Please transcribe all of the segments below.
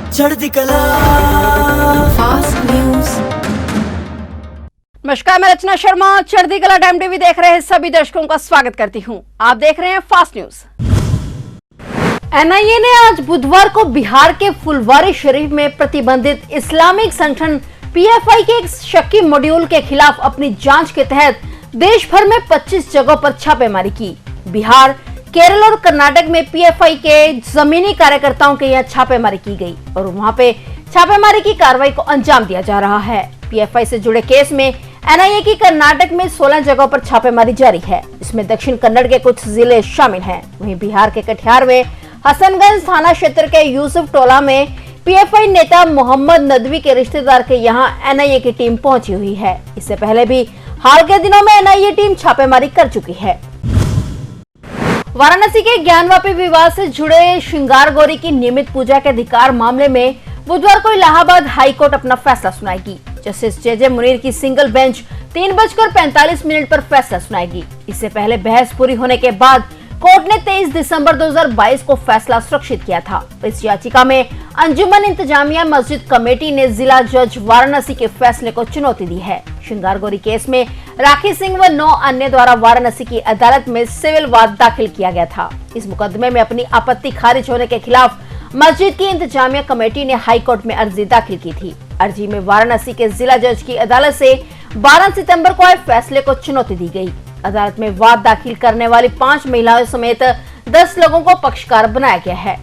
चढ़ती कला fast news. नमस्कार, मैं रचना शर्मा चढ़ती कला टाइम टीवी देख रहे हैं सभी दर्शकों का स्वागत करती हूं। आप देख रहे हैं फास्ट न्यूज। एनआईए ने आज बुधवार को बिहार के फुलवारी शरीफ में प्रतिबंधित इस्लामिक संगठन पीएफआई के एक शक्की मॉड्यूल के खिलाफ अपनी जांच के तहत देश भर में 25 जगहों पर छापेमारी की। बिहार, केरल और कर्नाटक में पीएफआई के जमीनी कार्यकर्ताओं के यहाँ छापेमारी की गई और वहां पे छापेमारी की कार्रवाई को अंजाम दिया जा रहा है। पीएफआई से जुड़े केस में एनआईए की कर्नाटक में 16 जगहों पर छापेमारी जारी है। इसमें दक्षिण कन्नड़ के कुछ जिले शामिल हैं। वहीं बिहार के कटिहार में हसनगंज थाना क्षेत्र के यूसुफ टोला में पीएफआई नेता मोहम्मद नदवी के रिश्तेदार के यहाँ एनआईए की टीम पहुंची हुई है। इससे पहले भी हाल के दिनों में एनआईए टीम छापेमारी कर चुकी है। वाराणसी के ज्ञानवापी विवाद से जुड़े श्रृंगार गौरी की नियमित पूजा के अधिकार मामले में बुधवार को इलाहाबाद हाई कोर्ट अपना फैसला सुनाएगी। जस्टिस जे मुनीर की सिंगल बेंच 3:45 पर फैसला सुनाएगी। इससे पहले बहस पूरी होने के बाद कोर्ट ने 23 दिसंबर 2022 को फैसला सुरक्षित किया था। इस याचिका में अंजुमन इंतजामिया मस्जिद कमेटी ने जिला जज वाराणसी के फैसले को चुनौती दी है। श्रृंगार गौरी केस में राखी सिंह व 9 अन्य द्वारा वाराणसी की अदालत में सिविल वाद दाखिल किया गया था। इस मुकदमे में अपनी आपत्ति खारिज होने के खिलाफ मस्जिद की इंतजामिया कमेटी ने हाई कोर्ट में अर्जी दाखिल की थी। अर्जी में वाराणसी के जिला जज की अदालत से 12 सितंबर को आए फैसले को चुनौती दी गई। अदालत में वाद दाखिल करने वाली 5 महिलाओं समेत 10 लोगों को पक्षकार बनाया गया है।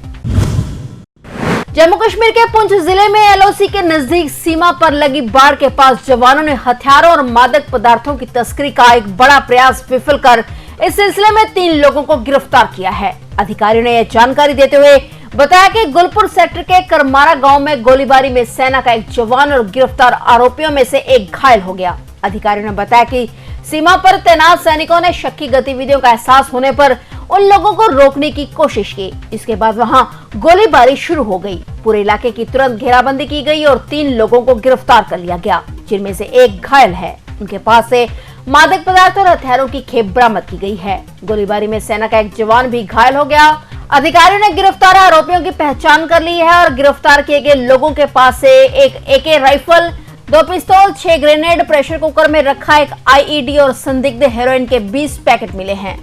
जम्मू कश्मीर के पुंछ जिले में एलओसी के नजदीक सीमा पर लगी बाड़ के पास जवानों ने हथियारों और मादक पदार्थों की तस्करी का एक बड़ा प्रयास विफल कर इस सिलसिले में 3 लोगों को गिरफ्तार किया है। अधिकारियों ने यह जानकारी देते हुए बताया कि गुलपुर सेक्टर के करमारा गांव में गोलीबारी में सेना का एक जवान और गिरफ्तार आरोपियों में से एक घायल हो गया। अधिकारियों ने बताया कि सीमा पर तैनात सैनिकों ने शक्की गतिविधियों का एहसास होने पर उन लोगों को रोकने की कोशिश की। इसके बाद वहां गोलीबारी शुरू हो गई। पूरे इलाके की तुरंत घेराबंदी की गई और 3 लोगों को गिरफ्तार कर लिया गया, जिनमें से एक घायल है। उनके पास से मादक पदार्थ और हथियारों की खेप बरामद की गई है। गोलीबारी में सेना का एक जवान भी घायल हो गया। अधिकारियों ने गिरफ्तार आरोपियों की पहचान कर ली है और गिरफ्तार किए गए लोगों के पास से एक AK राइफल, 2 पिस्तौल, 6 ग्रेनेड, प्रेशर कुकर में रखा एक IED और संदिग्ध हेरोइन के 20 पैकेट मिले हैं।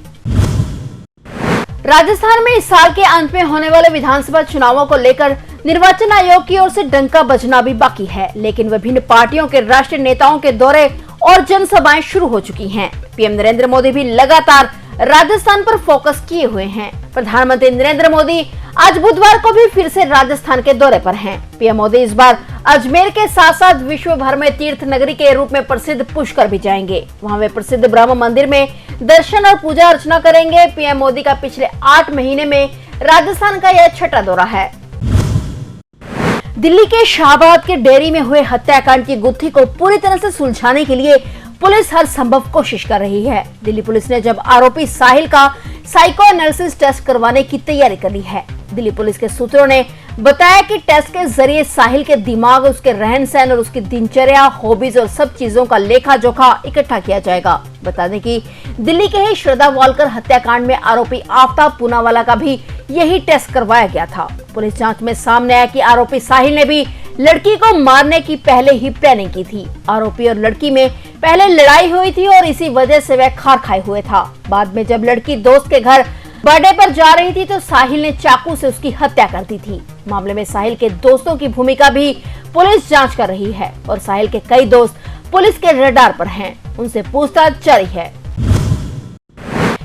राजस्थान में इस साल के अंत में होने वाले विधानसभा चुनावों को लेकर निर्वाचन आयोग की ओर से डंका बजना भी बाकी है, लेकिन विभिन्न पार्टियों के राष्ट्रीय नेताओं के दौरे और जनसभाएं शुरू हो चुकी हैं। पीएम नरेंद्र मोदी भी लगातार राजस्थान पर फोकस किए हुए हैं। प्रधानमंत्री नरेंद्र मोदी आज बुधवार को भी फिर से राजस्थान के दौरे पर हैं। पीएम मोदी इस बार अजमेर के साथ साथ विश्व भर में तीर्थ नगरी के रूप में प्रसिद्ध पुष्कर भी जाएंगे। वहां वे प्रसिद्ध ब्रह्म मंदिर में दर्शन और पूजा अर्चना करेंगे। पीएम मोदी का पिछले 8 महीने में राजस्थान का यह छठा दौरा है। दिल्ली के शाहबाद के डेयरी में हुए हत्याकांड की गुत्थी को पूरी तरह से सुलझाने के लिए पुलिस हर संभव कोशिश कर रही है। दिल्ली पुलिस ने जब आरोपी साहिल का साइको एनालिसिस टेस्ट करवाने की तैयारी कर ली है। दिल्ली पुलिस के सूत्रों ने बताया कि टेस्ट के जरिए साहिल के दिमाग, उसके रहन सहन और उसकी दिनचर्या, हॉबीज और सब चीजों का लेखा जोखा इकट्ठा किया जाएगा। बता दें कि दिल्ली के ही श्रद्धा वालकर हत्याकांड में आरोपी आफ्ताब पूनावाला का भी यही टेस्ट करवाया गया था। पुलिस जांच में सामने आया कि आरोपी साहिल ने भी लड़की को मारने की पहले ही प्लानिंग की थी। आरोपी और लड़की में पहले लड़ाई हुई थी और इसी वजह से वह खार खाए हुए था। बाद में जब लड़की दोस्त के घर बर्थडे पर जा रही थी तो साहिल ने चाकू से उसकी हत्या कर दी थी। मामले में साहिल के दोस्तों की भूमिका भी पुलिस जांच कर रही है और साहिल के कई दोस्त पुलिस के रडार पर हैं। उनसे पूछताछ जारी है।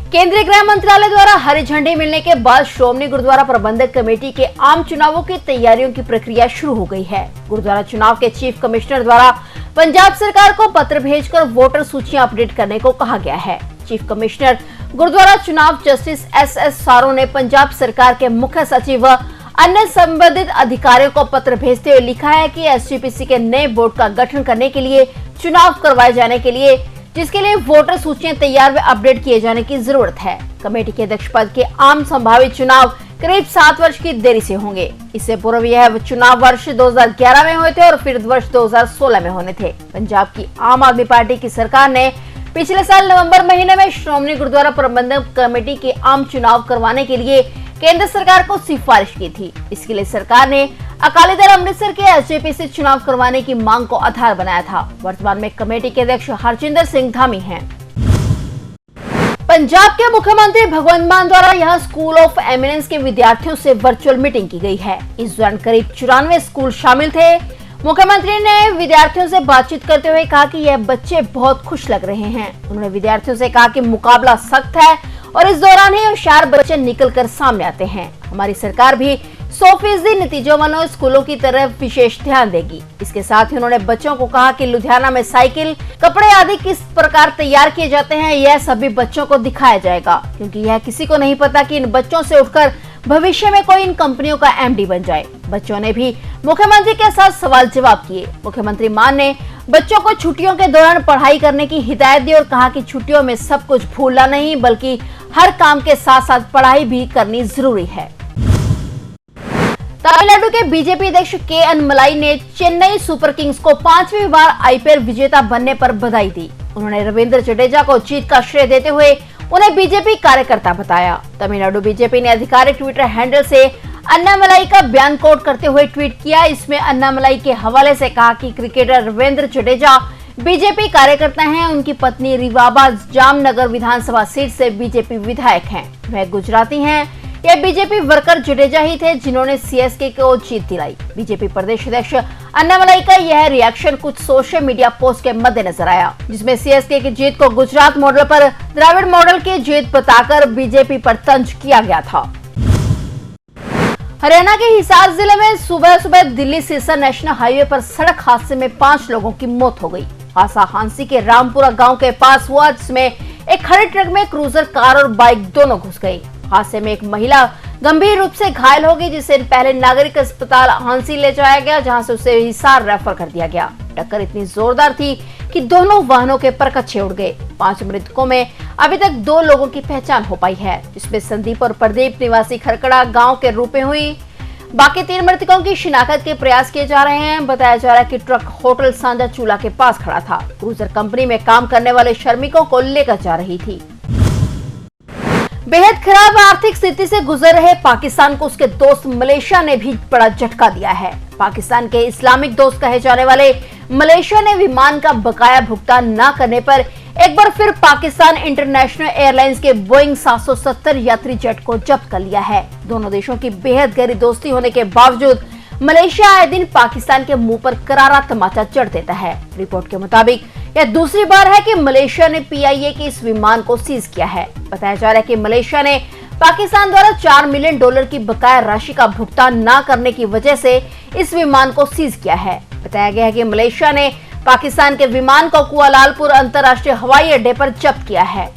केंद्रीय गृह मंत्रालय द्वारा हरी झंडी मिलने के बाद श्रोमणी गुरुद्वारा प्रबंधक कमेटी के आम चुनावों की तैयारियों की प्रक्रिया शुरू हो गई है। गुरुद्वारा चुनाव के चीफ कमिश्नर द्वारा पंजाब सरकार को पत्र भेजकर वोटर सूचियां अपडेट करने को कहा गया है। चीफ कमिश्नर गुरुद्वारा चुनाव जस्टिस SS सारो ने पंजाब सरकार के मुख्य सचिव व अन्य संबंधित अधिकारियों को पत्र भेजते हुए लिखा है कि SGPC के नए बोर्ड का गठन करने के लिए चुनाव करवाए जाने के लिए जिसके लिए वोटर सूचियां तैयार व अपडेट किए जाने की जरूरत है। कमेटी के अध्यक्ष पद के आम संभावित चुनाव करीब 7 वर्ष की देरी से होंगे। इससे पूर्व यह चुनाव वर्ष 2011 में हुए थे और फिर वर्ष 2016 में होने थे। पंजाब की आम आदमी पार्टी की सरकार ने पिछले साल नवंबर महीने में श्रोमणी गुरुद्वारा प्रबंधक कमेटी के आम चुनाव करवाने के लिए केंद्र सरकार को सिफारिश की थी। इसके लिए सरकार ने अकाली दल अमृतसर के एसजीपी से चुनाव करवाने की मांग को आधार बनाया था। वर्तमान में कमेटी के अध्यक्ष हरजिंदर सिंह धामी हैं। पंजाब के मुख्यमंत्री भगवंत मान द्वारा यहां स्कूल ऑफ एमिनेंस के विद्यार्थियों से वर्चुअल मीटिंग की गई है। इस दौरान करीब 94 स्कूल शामिल थे। मुख्यमंत्री ने विद्यार्थियों से बातचीत करते हुए कहा कि यह बच्चे बहुत खुश लग रहे हैं। उन्होंने विद्यार्थियों से कहा कि मुकाबला सख्त है और इस दौरान ही होशियार बच्चे निकल कर सामने आते हैं। हमारी सरकार भी 100% नतीजों वालों स्कूलों की तरफ विशेष ध्यान देगी। इसके साथ ही उन्होंने बच्चों को कहा कि लुधियाना में साइकिल, कपड़े आदि किस प्रकार तैयार किए जाते हैं, यह सभी बच्चों को दिखाया जाएगा, क्योंकि यह किसी को नहीं पता कि इन बच्चों से उठकर भविष्य में कोई इन कंपनियों का एमडी बन जाए। बच्चों ने भी मुख्यमंत्री के साथ सवाल जवाब किए। मुख्यमंत्री मान ने बच्चों को छुट्टियों के दौरान पढ़ाई करने की हिदायत दी और कहा कि छुट्टियों में सब कुछ भूलना नहीं, बल्कि हर काम के साथ साथ पढ़ाई भी करनी जरूरी है। तमिलनाडु के बीजेपी अध्यक्ष के अन्मलाई ने चेन्नई सुपर किंग्स को 5वीं बार आईपीएल विजेता बनने पर बधाई दी। उन्होंने रविंद्र जडेजा को जीत का श्रेय देते हुए उन्हें बीजेपी कार्यकर्ता बताया। तमिलनाडु बीजेपी ने आधिकारिक ट्विटर हैंडल से अन्नामलाई का बयान कोट करते हुए ट्वीट किया। इसमें अन्नामलाई के हवाले से कहा कि क्रिकेटर रविंद्र जडेजा बीजेपी कार्यकर्ता हैं। उनकी पत्नी रिवाबा जामनगर विधानसभा सीट से बीजेपी विधायक हैं। वह गुजराती हैं। यह बीजेपी वर्कर जडेजा ही थे जिन्होंने सीएसके को जीत दिलाई। बीजेपी प्रदेश अध्यक्ष अन्नामलाई का यह रिएक्शन कुछ सोशल मीडिया पोस्ट के मद्देनजर आया, जिसमें सीएसके की जीत को गुजरात मॉडल पर द्रविड़ मॉडल की जीत बताकर बीजेपी पर तंज किया गया था। हरियाणा के हिसार जिले में सुबह सुबह दिल्ली सिरसा नेशनल हाईवे पर सड़क हादसे में 5 लोगों की मौत हो गई। हादसा हांसी के रामपुरा गांव के पास हुआ, जिसमें एक खड़े ट्रक में क्रूजर कार और बाइक दोनों घुस गई। हादसे में एक महिला गंभीर रूप से घायल हो गई, जिसे पहले नागरिक अस्पताल हांसी ले जाया गया, जहां से उसे हिसार रेफर कर दिया गया। टक्कर इतनी जोरदार थी कि दोनों वाहनों के परखच्चे उड़ गए। 5 मृतकों में अभी तक 2 लोगों की पहचान हो पाई है, जिसमें संदीप और प्रदीप निवासी खरकड़ा गांव के रूप में हुई। बाकी 3 मृतकों की शिनाख्त के प्रयास किए जा रहे हैं। बताया जा रहा है कि ट्रक होटल सांझा चूल्हा के पास खड़ा था। क्रूजर कंपनी में काम करने वाले श्रमिकों को लेकर जा रही थी। बेहद खराब आर्थिक स्थिति से गुजर रहे पाकिस्तान को उसके दोस्त मलेशिया ने भी बड़ा झटका दिया है। पाकिस्तान के इस्लामिक दोस्त कहे जाने वाले मलेशिया ने विमान का बकाया भुगतान न करने पर एक बार फिर पाकिस्तान इंटरनेशनल एयरलाइंस के बोइंग 770 यात्री जेट को जब्त कर लिया है। दोनों देशों की बेहद गहरी दोस्ती होने के बावजूद मलेशिया आए दिन पाकिस्तान के मुंह पर करारा तमाचा जड़ देता है। रिपोर्ट के मुताबिक यह दूसरी बार है कि मलेशिया ने पीआईए के इस विमान को सीज किया है। बताया जा रहा है कि मलेशिया ने पाकिस्तान द्वारा $4 मिलियन की बकाया राशि का भुगतान न करने की वजह से इस विमान को सीज किया है। बताया गया है कि मलेशिया ने पाकिस्तान के विमान को कुआलालंपुर अंतर्राष्ट्रीय हवाई अड्डे पर जब्त किया है।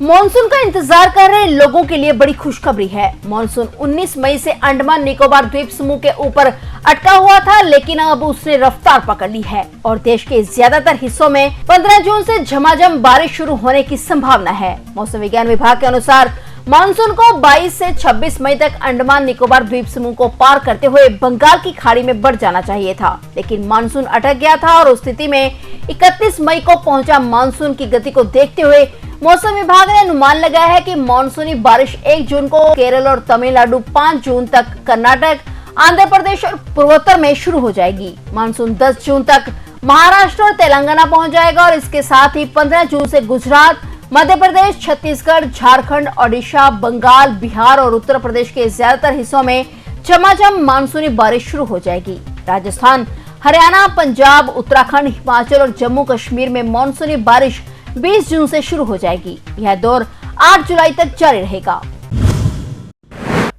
मॉनसून का इंतजार कर रहे लोगों के लिए बड़ी खुशखबरी है। मॉनसून 19 मई से अंडमान निकोबार द्वीप समूह के ऊपर अटका हुआ था, लेकिन अब उसने रफ्तार पकड़ ली है और देश के ज्यादातर हिस्सों में 15 जून से झमाझम बारिश शुरू होने की संभावना है। मौसम विज्ञान विभाग के अनुसार मानसून को 22 से 26 मई तक अंडमान निकोबार द्वीप समूह को पार करते हुए बंगाल की खाड़ी में बढ़ जाना चाहिए था, लेकिन मानसून अटक गया था और उस स्थिति में 31 मई को पहुंचा। मानसून की गति को देखते हुए मौसम विभाग ने अनुमान लगाया है कि मानसूनी बारिश 1 जून को केरल और तमिलनाडु, 5 जून तक कर्नाटक, आंध्र प्रदेश और पूर्वोत्तर में शुरू हो जाएगी। मानसून 10 जून तक महाराष्ट्र और तेलंगाना पहुंच जाएगा और इसके साथ ही 15 जून से गुजरात, मध्य प्रदेश, छत्तीसगढ़, झारखंड, ओडिशा, बंगाल, बिहार और उत्तर प्रदेश के ज्यादातर हिस्सों में झमाझम मानसूनी बारिश शुरू हो जाएगी। राजस्थान, हरियाणा, पंजाब, उत्तराखंड, हिमाचल और जम्मू कश्मीर में मानसूनी बारिश 20 जून से शुरू हो जाएगी। यह दौर 8 जुलाई तक जारी रहेगा।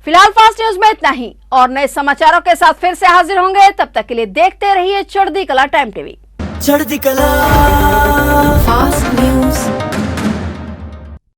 फिलहाल फास्ट न्यूज में इतना ही और नए समाचारों के साथ फिर से हाजिर होंगे। तब तक के लिए देखते रहिए चढ़ती कला टाइम टीवी। चढ़ती कला फास्ट न्यूज।